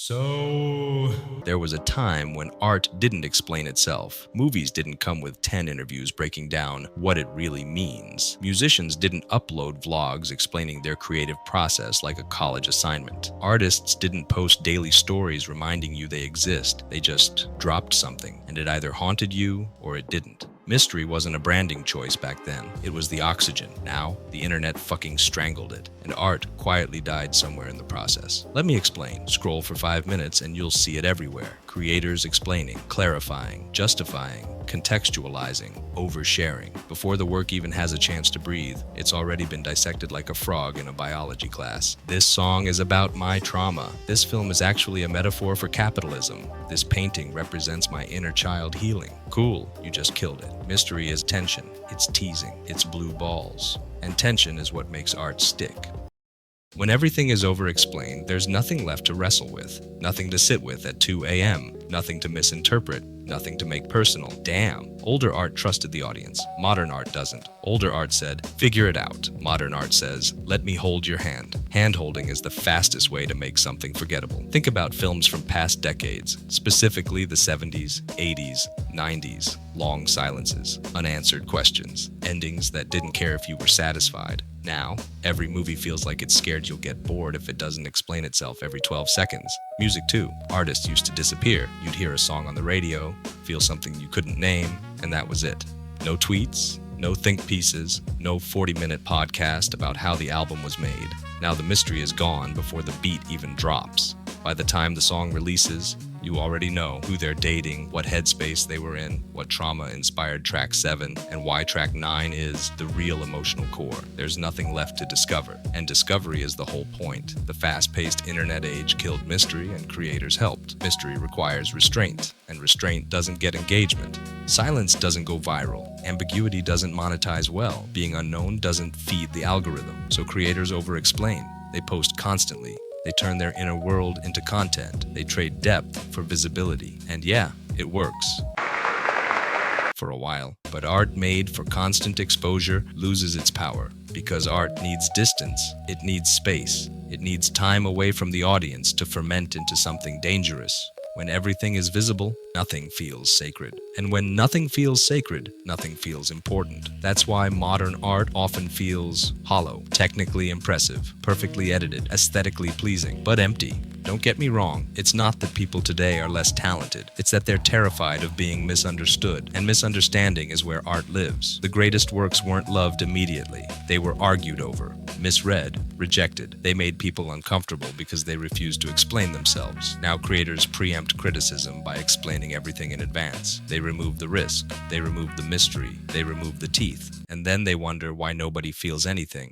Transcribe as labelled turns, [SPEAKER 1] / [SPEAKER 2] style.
[SPEAKER 1] So, there was a time when art didn't explain itself. Movies didn't come with 10 interviews breaking down what it really means. Musicians didn't upload vlogs explaining their creative process like a college assignment. Artists didn't post daily stories reminding you they exist. They just dropped something, and it either haunted you or it didn't. Mystery wasn't a branding choice back then. It was the oxygen. Now, the internet fucking strangled it, and art quietly died somewhere in the process. Let me explain. Scroll for 5 minutes and you'll see it everywhere. Creators explaining, clarifying, justifying, contextualizing, oversharing. Before the work even has a chance to breathe, it's already been dissected like a frog in a biology class. This song is about my trauma. This film is actually a metaphor for capitalism. This painting represents my inner child healing. Cool, you just killed it. Mystery is tension. It's teasing. It's blue balls. And tension is what makes art stick. When everything is over-explained, there's nothing left to wrestle with, nothing to sit with at 2 a.m., nothing to misinterpret, nothing to make personal. Damn. Older art trusted the audience. Modern art doesn't. Older art said, figure it out. Modern art says, let me hold your hand. Hand-holding is the fastest way to make something forgettable. Think about films from past decades, specifically the 70s, 80s, 90s. Long silences, unanswered questions, endings that didn't care if you were satisfied. Now, every movie feels like it's scared you'll get bored if it doesn't explain itself every 12 seconds. Music too. Artists used to disappear. You'd hear a song on the radio, feel something you couldn't name, and that was it. No tweets, no think pieces, no 40-minute podcast about how the album was made. Now the mystery is gone before the beat even drops. By the time the song releases, you already know who they're dating, what headspace they were in, what trauma inspired track 7, and why track 9 is the real emotional core. There's nothing left to discover, and discovery is the whole point. The fast-paced internet age killed mystery, and creators helped. Mystery requires restraint, and restraint doesn't get engagement. Silence doesn't go viral. Ambiguity doesn't monetize well. Being unknown doesn't feed the algorithm. So creators over-explain. They post constantly. They turn their inner world into content. They trade depth for visibility. And yeah, it works. For a while. But art made for constant exposure loses its power. Because art needs distance. It needs space. It needs time away from the audience to ferment into something dangerous. When everything is visible, nothing feels sacred. And when nothing feels sacred, nothing feels important. That's why modern art often feels hollow, technically impressive, perfectly edited, aesthetically pleasing, but empty. Don't get me wrong, it's not that people today are less talented. It's that they're terrified of being misunderstood, and misunderstanding is where art lives. The greatest works weren't loved immediately. They were argued over, misread, rejected. They made people uncomfortable because they refused to explain themselves. Now creators preempt criticism by explaining everything in advance. They remove the risk, they remove the mystery, they remove the teeth, and then they wonder why nobody feels anything.